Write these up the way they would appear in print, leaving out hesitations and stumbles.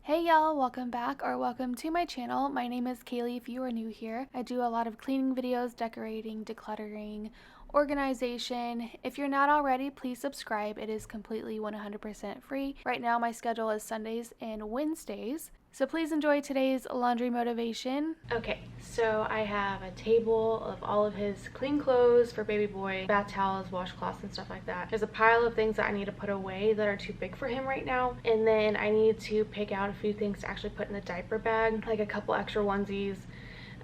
Hey y'all, welcome back or welcome to my channel. My name is Kayle if you are new here. I do a lot of cleaning videos, decorating, decluttering, organization. If you're not already, please subscribe. It is completely 100% free. Right now my schedule is Sundays and Wednesdays. So please enjoy today's laundry motivation. Okay, so I have a table of all of his clean clothes for baby boy, bath towels, washcloths, and stuff like that. There's a pile of things that I need to put away that are too big for him right now. And then I need to pick out a few things to actually put in the diaper bag, like a couple extra onesies.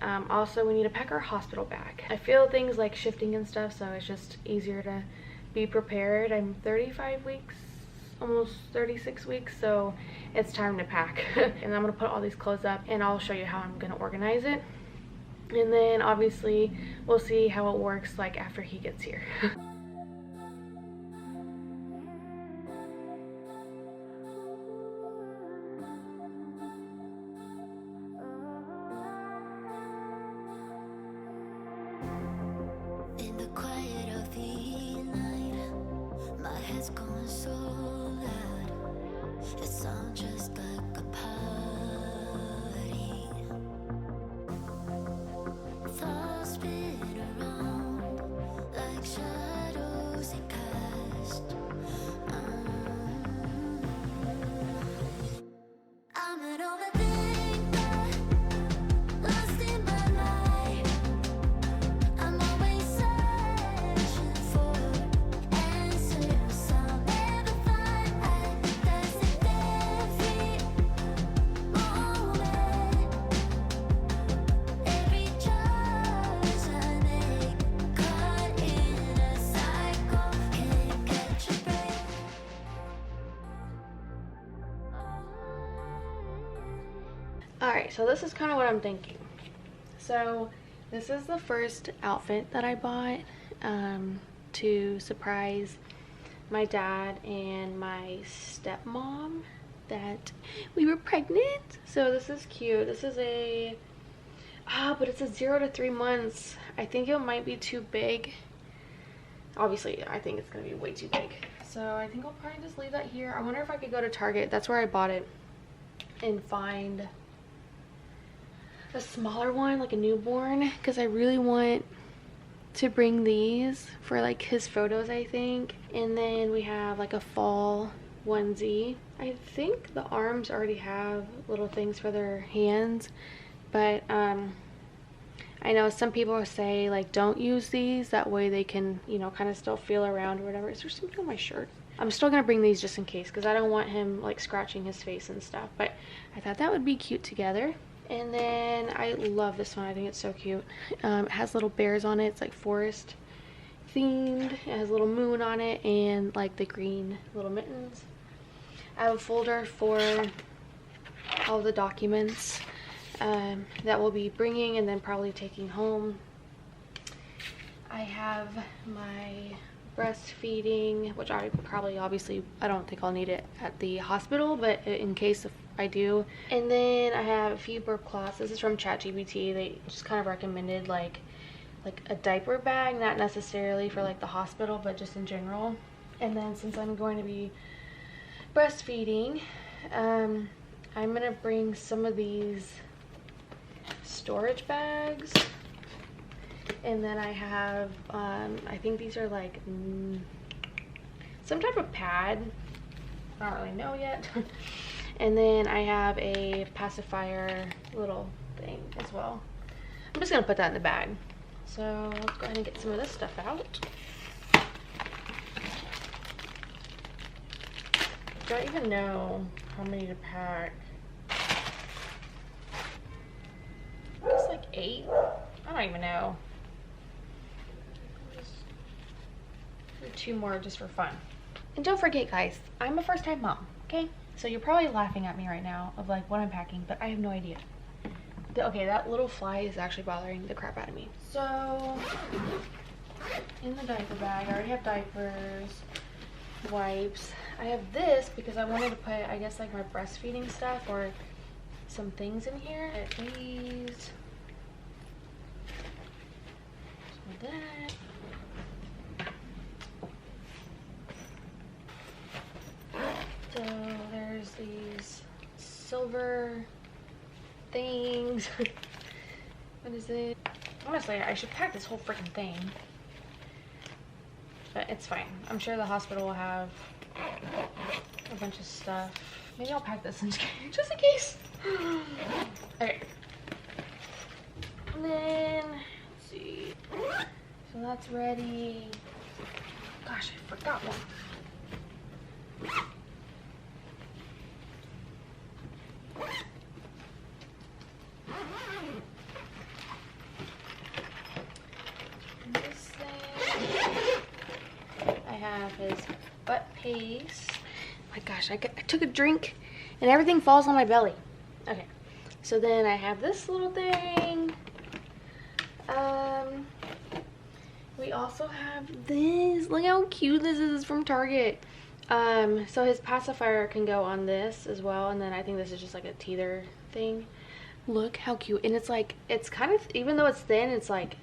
Also, we need to pack our hospital bag. I feel things like shifting and stuff, so it's just easier to be prepared. I'm 35 weeks, almost 36 weeks, so it's time to pack. And I'm gonna put all these clothes up and I'll show you how I'm gonna organize it. And then obviously we'll see how it works like after he gets here. In the quiet of the night, my head's going so loud. It sounds just like a party. Thoughts spin around like shadows they cast. I'm an overthinker, lost in my mind. I'm always searching for answers I'll never find. That's in every moment, every choice I make, caught in a cycle, can't catch a break. Alright, so this is kind of what I'm thinking. So this is the first outfit that I bought to surprise my dad and my stepmom that we were pregnant. So this is cute. This is a but it's a 0 to 3 months. I think it might be too big. Obviously I think it's gonna be way too big, so I think I'll probably just leave that here. I wonder if I could go to Target, that's where I bought it, and find a smaller one, like a newborn, because I really want to bring these for like his photos, I think. And then we have like a fall onesie. I think the arms already have little things for their hands, but I know some people say like don't use these, that way they can, you know, kind of still feel around or whatever. Is there something on my shirt? I'm still gonna bring these just in case, because I don't want him like scratching his face and stuff, but I thought that would be cute together. And then I love this one. I think it's so cute. It has little bears on it. It's like forest themed. It has a little moon on it and like the green little mittens. I have a folder for all the documents that we'll be bringing and then probably taking home. I have my breastfeeding, which I probably, obviously, I don't think I'll need it at the hospital, but in case if I do. And then I have a few burp cloths. This is from ChatGPT. They just kind of recommended like a diaper bag, not necessarily for like the hospital, but just in general. And then since I'm going to be breastfeeding, I'm gonna bring some of these storage bags. And then I have I think these are like some type of pad. I don't really know yet. And then I have a pacifier little thing as well. I'm just gonna put that in the bag. So let's go ahead and get some of this stuff out. Don't even know how many to pack. It's like 8. I don't even know. Just do 2 more just for fun. And don't forget, guys, I'm a first-time mom, okay? So you're probably laughing at me right now of like what I'm packing, but I have no idea. Okay, that little fly is actually bothering the crap out of me. So in the diaper bag, I already have diapers, wipes. I have this because I wanted to put, I guess, like my breastfeeding stuff or some things in here. These. Some of that. So there's these silver things. What is it? Honestly, I should pack this whole freaking thing. But it's fine. I'm sure the hospital will have a bunch of stuff. Maybe I'll pack this in just in case. Okay. And then, let's see. So that's ready. Gosh, I forgot one. And this thing, I have his butt paste. Oh my gosh, I took a drink and everything falls on my belly. Okay, so then I have this little thing. We also have this. Look how cute this is from Target. So his pacifier can go on this as well, and then I think this is just like a teether thing. Look how cute. And it's like, it's kind of, even though it's thin, it's like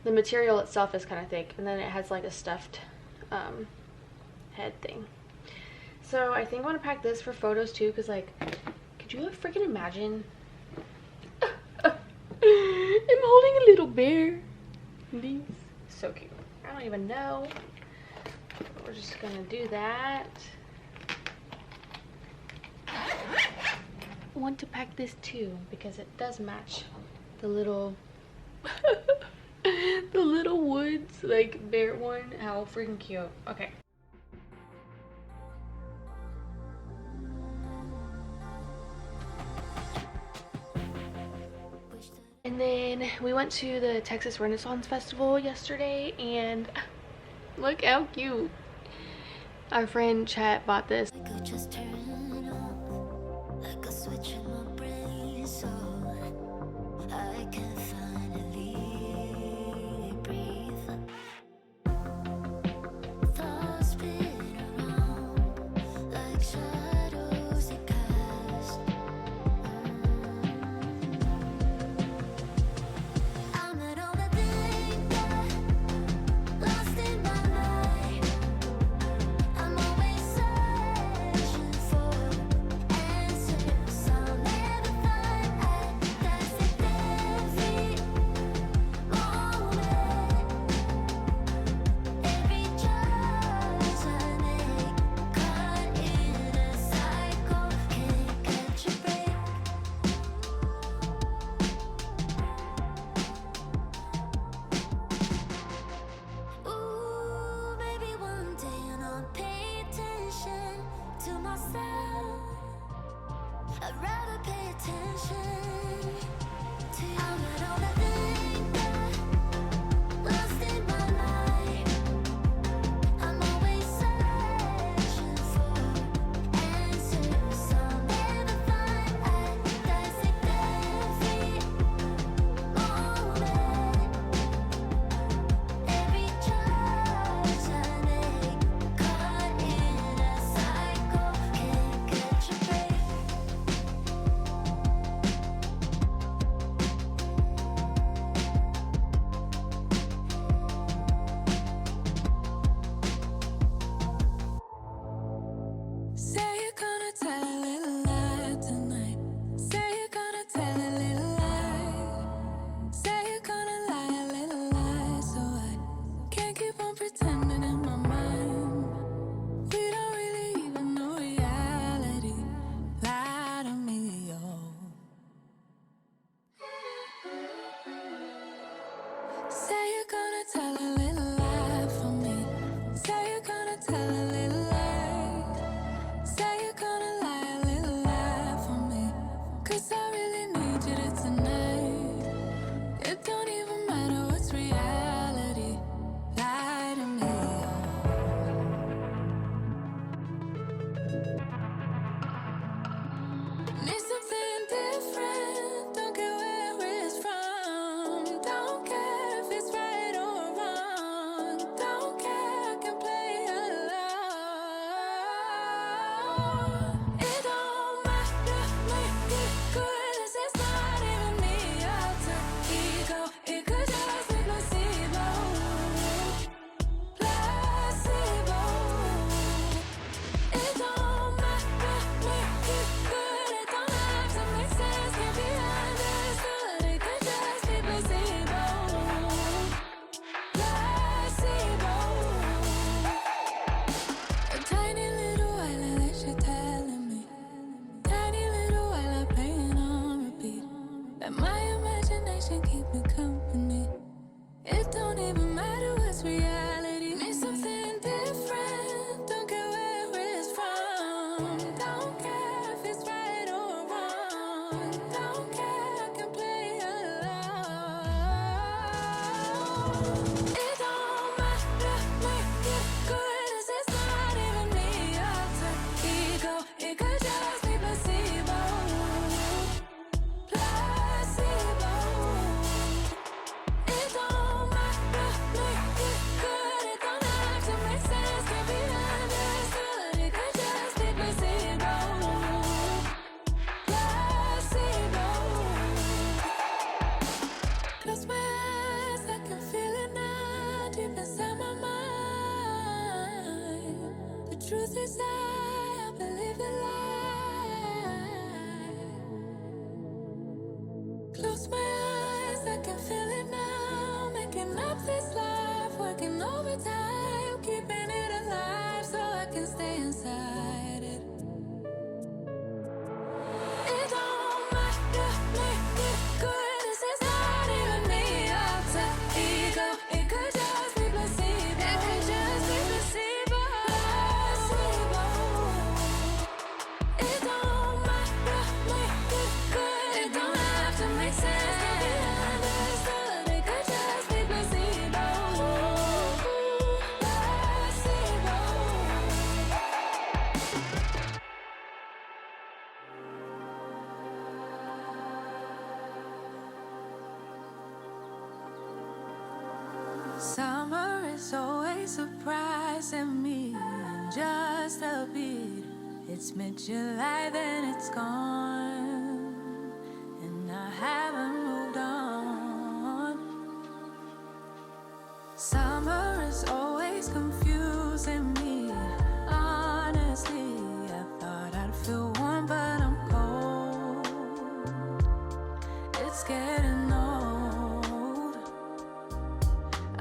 the material itself is kind of thick, and then it has like a stuffed head thing. So I think I want to pack this for photos too, because like, could you freaking imagine? I'm holding a little bear. These so cute. I don't even know. We're just gonna do that. I want to pack this too because it does match the little the little woods like bear one. How freaking cute. Okay. And then we went to the Texas Renaissance Festival yesterday, and look how cute. Our friend Chat bought this. I could just turn it on, like a switch in my brain, so I can finally breathe. Thoughts spin around like shadows they cast. I'm at all the danger, lost in my mind. I'm always searching for answers I'll never find. That's it every moment, every choice I make, caught in a cycle, can't catch a break. Ooh, maybe one day and I'll pay attention to myself. I'd rather pay attention to you. I'm at all the danger, lost in my mind. I'm always searching for answers I'll never find. That's it every moment, every choice I make, caught in a cycle, can't catch a break. Don't care if it's right or wrong. Don't care, I can play along. It don't matter, make it good as it's not even me. Alter ego, it could just be placebo. Placebo. It don't matter, make it good. It don't have to make sense, can be understood. It could just be placebo. Placebo. Close my eyes, I can feel it now, deep inside my mind. The truth is I believe the lie. Close my eyes, I can feel it now, making up this life, working overtime, keeping it alive so I can stay inside it. It don't matter, make it good as it's not even me. Alter ego, it could just be placebo. It could just be placebo. Placebo. It don't matter, make it good. It don't have to make sense, can be understood. It could just be placebo. Placebo. Summer is always surprising me in just a bit. It's mid-July, then it's gone, and I haven't moved on. Summer is always confusing me. Honestly, I thought I'd feel warm, but I'm cold. It's getting old.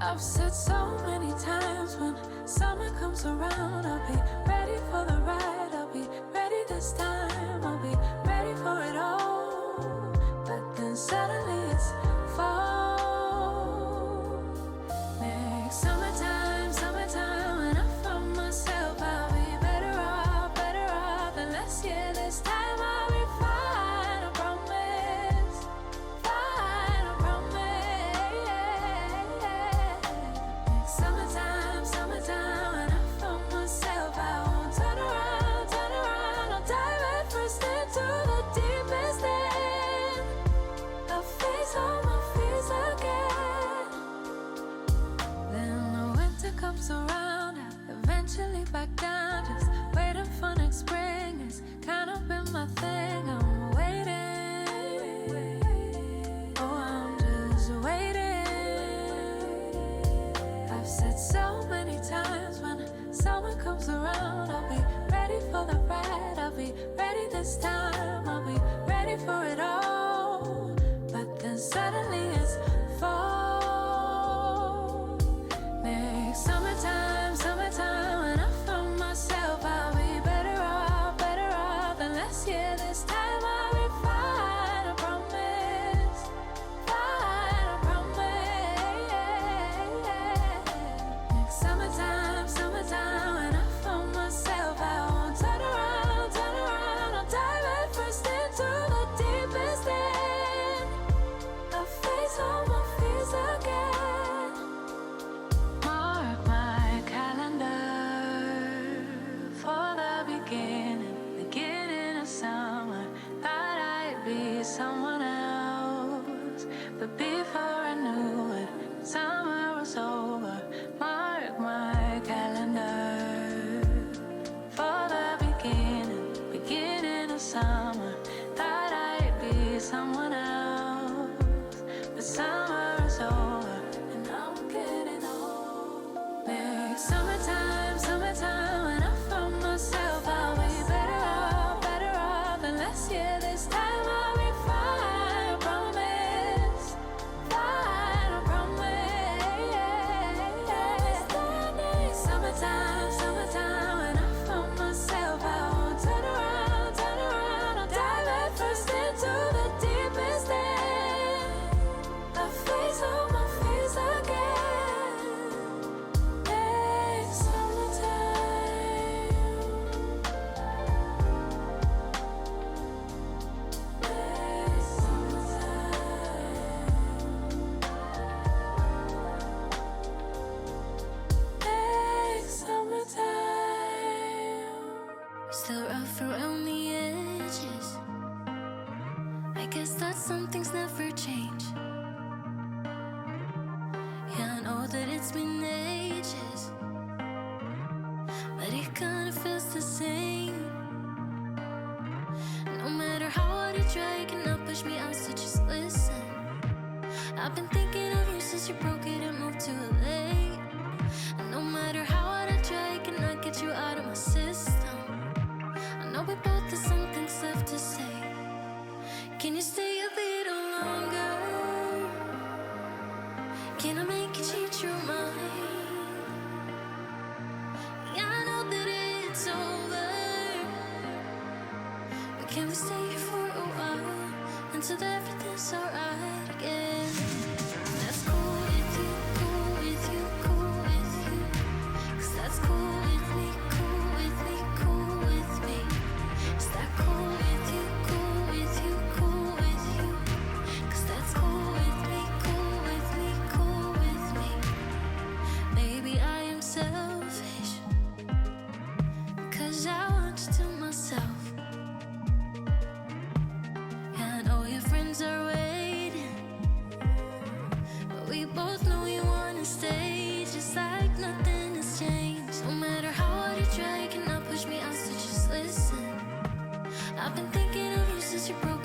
I've said so many times when summer comes around, I'll be ready for the ride. I'll be ready this time. I'll be ready for it all. But then suddenly it's fall. Next summertime, summertime, when I found myself, I'll be better off than last year. This time I'll be fine, I promise. Fine, I promise. Next summertime, summertime, when I found myself, I won't turn around, I'll dive head first into the deepest end. I'll face all my fears again. Then the winter comes around, I eventually back down, just waiting for next spring. It's kind of been my thing, I'm waiting. Oh, I'm just waiting. I've said so many times when summer comes around, I'll be ready for the ride. I'll be ready this time. I'll be ready for it all. But then suddenly it's fall. Next summertime, summertime, when I found myself, I'll be better off than last year. This time I'll be fine, I promise. Fine, I promise. Next summertime, summertime, when I found myself, I won't turn around, I'll dive head first into the deepest end. I'll face all my fears again. Mark my calendar for the beginning of summer. Thought I'd be someone else, but before I knew it, summer was over. Mark my calendar for the beginning of summer. Thought I'd be someone else, but summer is over, and I'm getting old. Next summertime, summertime, when I found myself, I'll be better off than last year. This time I'll be fine, I promise. Fine, I promise. Summertime, summertime, when I found myself, I won't turn around, I'll dive head first into the deep end. Still rough around the edges. I guess that some things never change. Yeah, I know that it's been ages, but it kinda feels the same. No matter how hard I try, you cannot push me out, so just listen. I've been thinking of you since you broke it and moved to LA. And no matter how hard I try, I cannot get you out of my system. I know we both have some things left to say. Can you stay a little longer? Can I make you change your mind? Yeah, I know that it's over, but can we stay here for a while until everything's alright again? That's cool with you, cool with you, cool with you. 'Cause that's cool with me, cool with me, cool with me. Is that cool with you, cool with you, cool with you? 'Cause that's cool with me, cool with me, cool with me. Maybe I am selfish, 'cause I want you to myself. Yeah, I know your friends are waiting, but we both know you wanna stay, just like nothing has changed. No matter how hard you try, you cannot push me out, so just listen. I've been thinking of you since you broke